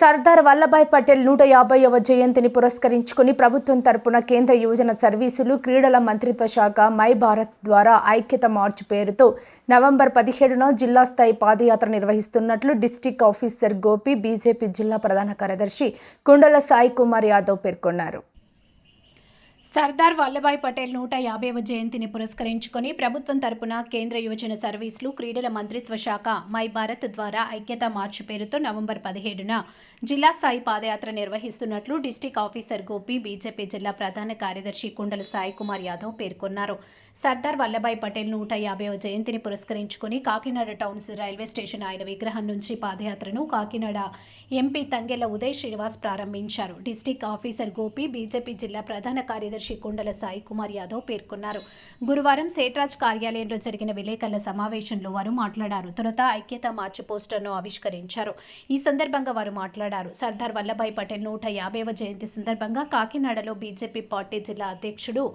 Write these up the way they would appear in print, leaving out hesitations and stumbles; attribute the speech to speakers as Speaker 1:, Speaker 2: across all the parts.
Speaker 1: సర్దార్ వల్లభాయ్ పటేల్ 150వ జయంతిని పురస్కరించుకుని ప్రభుత్వం తరపున కేంద్ర యువజన సర్వీసులు క్రీడల మంత్రిత్వ శాఖ మై భారత్ ద్వారా ఐక్యత మార్చ్ పేరుతో నవంబర్ 17న జిల్లా స్థాయి పాదయాత్ర నిర్వహిస్తున్నట్లు డిస్ట్రిక్ట్ ఆఫీసర్ గోపి బీజేపీ జిల్లా ప్రధాన కార్యదర్శి కుండల సాయి కుమార్ యాదవ్ పేర్కొన్నారు.
Speaker 2: సర్దార్ వల్లభాయ్ పటేల్ 150వ జయంతిని పురస్కరించుకొని ప్రభుత్వం తరపున కేంద్ర యువజన సర్వీసులు క్రీడల మంత్రిత్వ శాఖ మై భారత్ ద్వారా ఐక్యతా మార్చ్ పేరుతో నవంబర్ 17న జిల్లా స్థాయి పాదయాత్ర నిర్వహిస్తున్నట్లు డిస్ట్రిక్ట్ ఆఫీసర్ గోపి బీజేపీ జిల్లా ప్రధాన కార్యదర్శి కుండల సాయి కుమార్ యాదవ్ పేర్కొన్నారు. సర్దార్ వల్లభాయ్ పటేల్ 150వ జయంతిని పురస్కరించుకొని కాకినాడ టౌన్స్ రైల్వే స్టేషన్ ఆయన విగ్రహం నుంచి పాదయాత్రను కాకినాడ ఎంపీ తంగెళ్ల ఉదయ్ శ్రీనివాస్ ప్రారంభించారు. డిస్ట్రిక్ట్ ఆఫీసర్ గోపి బీజేపీ జిల్లా ప్రధాన కార్యదర్శి కుండల సాయి కుమార్ యాదవ్ పేర్కొన్నారు. గురువారం సేట్రాజ్ కార్యాలయంలో జరిగిన విలేకరుల సమావేశంలో వారు మాట్లాడారు. తొలుత ఐక్యతా మార్చ్ పోస్టర్ను ఆవిష్కరించారు. ఈ సందర్భంగా వారు మాట్లాడారు. సర్దార్ వల్లభాయ్ పటేల్ 150వ జయంతి సందర్భంగా కాకినాడలో బీజేపీ పార్టీ జిల్లా అధ్యక్షుడు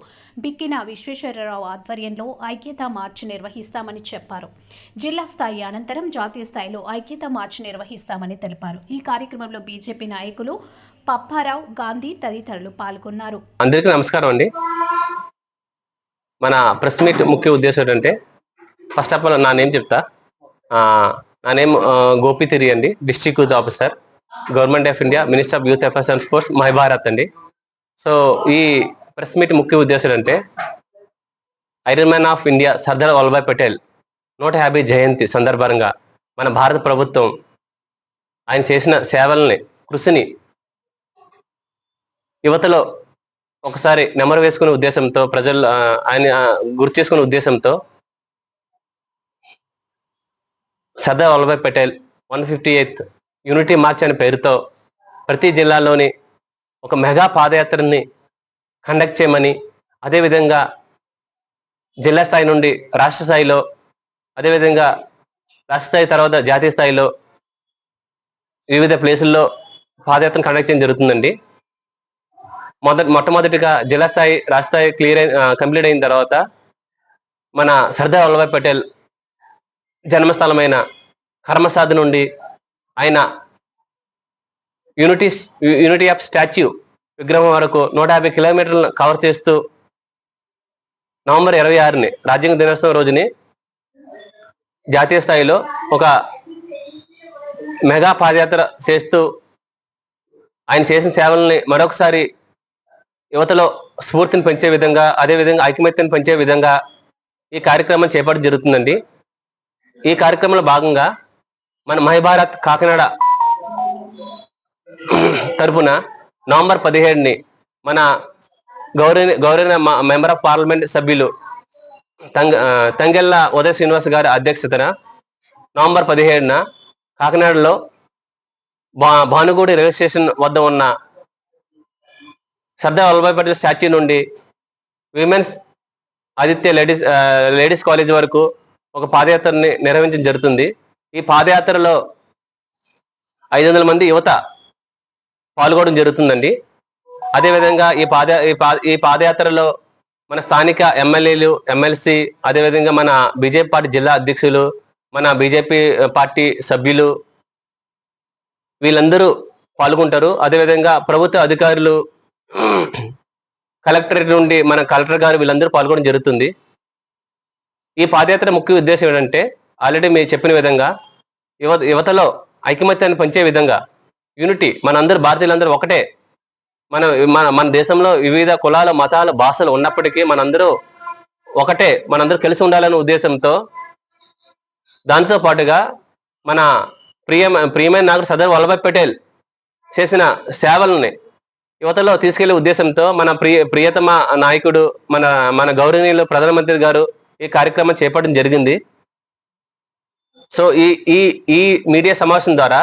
Speaker 2: బిక్కిన విశ్వేశ్వరరావు ఆధ్వర్యంలో ఐక్యతా మార్చ్ నిర్వహిస్తామని చెప్పారు. జిల్లా స్థాయి అనంతరం జాతీయ స్థాయిలో ఐక్యతా మార్చ్ నిర్వహిస్తామని తెలిపారు. ఈ కార్యక్రమంలో బీజేపీ నాయకులు పప్పారావు, గాంధీ తదితరులు పాల్గొన్నారు.
Speaker 3: అందరికీ నమస్కారం అండి. మన ప్రెస్ మీట్ ముఖ్య ఉద్దేశం ఏంటంటే, ఫస్ట్ ఆఫ్ ఆల్ నా నేమ్ చెప్తా. నా నేమ్ గోపి తిరి అండి, district youth officer, government of India, minister of youth affairs and sports, my Bharat అండి. సో ఈ ప్రెస్ మీట్ ముఖ్య ఉద్దేశం అంటే, iron man of India Sardar Vallabhbhai Patel 150 జయంతి సందర్భంగా మన భారత ప్రభుత్వం ఆయన చేసిన సేవల్ని, కృషిని యువతలో ఒకసారి నెమరు వేసుకునే ఉద్దేశంతో, ప్రజలు ఆయన గుర్తు చేసుకునే ఉద్దేశంతో Sardar Vallabhbhai Patel 158th unity March అనే పేరుతో ప్రతి జిల్లాలోని ఒక మెగా పాదయాత్రని కండక్ట్ చేయమని, అదేవిధంగా జిల్లా స్థాయి నుండి రాష్ట్ర స్థాయిలో, అదేవిధంగా రాష్ట్ర స్థాయి తర్వాత జాతీయ స్థాయిలో వివిధ ప్లేసుల్లో పాదయాత్రను కండక్ట్ చేయడం జరుగుతుందండి. మొట్టమొదటిగా జిల్లా స్థాయి, రాష్ట్ర స్థాయి కంప్లీట్ అయిన తర్వాత మన సర్దార్ వల్లభాయ్ పటేల్ జన్మస్థలమైన కర్మసాద్ నుండి ఆయన యూనిటీ ఆఫ్ స్టాచ్యూ విగ్రహం వరకు 150 కిలోమీటర్లను కవర్ చేస్తూ నవంబర్ 26ని రాజ్యాంగ దినోత్సవం రోజుని జాతీయ స్థాయిలో ఒక మెగా పాదయాత్ర చేస్తూ ఆయన చేసిన సేవల్ని మరొకసారి యువతలో స్ఫూర్తిని పెంచే విధంగా, అదేవిధంగా ఐకమత్యాన్ని పెంచే విధంగా ఈ కార్యక్రమం చేపట్టడం జరుగుతుందండి. ఈ కార్యక్రమంలో భాగంగా మన మై భారత్ కాకినాడ తరఫున నవంబర్ 17ని మన గౌరవ మెంబర్ ఆఫ్ పార్లమెంట్ సభ్యులు తంగెళ్ల ఉదయ్ శ్రీనివాస్ గారి అధ్యక్షతన నవంబర్ 17న కాకినాడలో భానుగూడి రైల్వే స్టేషన్ వద్ద ఉన్న సర్దార్ వల్లభాయ్ పటేల్ స్టాచ్యూ నుండి విమెన్స్ ఆదిత్య లేడీస్ కాలేజ్ వరకు ఒక పాదయాత్రని నిర్వహించడం జరుగుతుంది. ఈ పాదయాత్రలో 500 మంది యువత పాల్గొనడం జరుగుతుందండి. అదేవిధంగా ఈ పాదయాత్రలో మన స్థానిక ఎమ్మెల్యేలు, ఎమ్మెల్సీ, అదేవిధంగా మన బీజేపీ పార్టీ జిల్లా అధ్యక్షులు, మన బీజేపీ పార్టీ సభ్యులు వీళ్ళందరూ పాల్గొంటారు. అదేవిధంగా ప్రభుత్వ అధికారులు, కలెక్టరేట్ నుండి మన కలెక్టర్ గారు వీళ్ళందరూ పాల్గొనడం జరుగుతుంది. ఈ పాదయాత్ర ముఖ్య ఉద్దేశం ఏంటంటే, ఆల్రెడీ మీరు చెప్పిన విధంగా యువతలో ఐకమత్యాన్ని పెంచే విధంగా, యూనిటీ, మనందరూ భారతీయులందరూ ఒకటే. మన దేశంలో వివిధ కులాల, మతాల, భాషలు ఉన్నప్పటికీ మనందరూ ఒకటే, మనందరూ కలిసి ఉండాలనే ఉద్దేశంతో, దాంతో పాటుగా మన ప్రియమైన నాయకుడు సర్దార్ వల్లభాయ్ పటేల్ చేసిన సేవల్ని యువతలో తీసుకెళ్లే ఉద్దేశంతో మన ప్రియతమ నాయకుడు, మన గౌరవనీయులు ప్రధానమంత్రి గారు ఈ కార్యక్రమం చేపట్టడం జరిగింది. సో ఈ మీడియా సమావేశం ద్వారా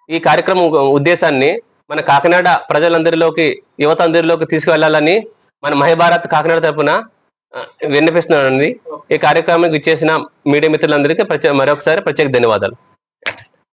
Speaker 3: ఈ కార్యక్రమం ఉద్దేశాన్ని మన కాకినాడ ప్రజలందరిలోకి, యువత అందరిలోకి తీసుకువెళ్లాలని మన మై భారత్ కాకినాడ తరపున విన్నపిస్తున్నానండి. ఈ కార్యక్రమానికి ఇచ్చేసిన మీడియా మిత్రులందరికీ మరొకసారి ప్రత్యేక ధన్యవాదాలు.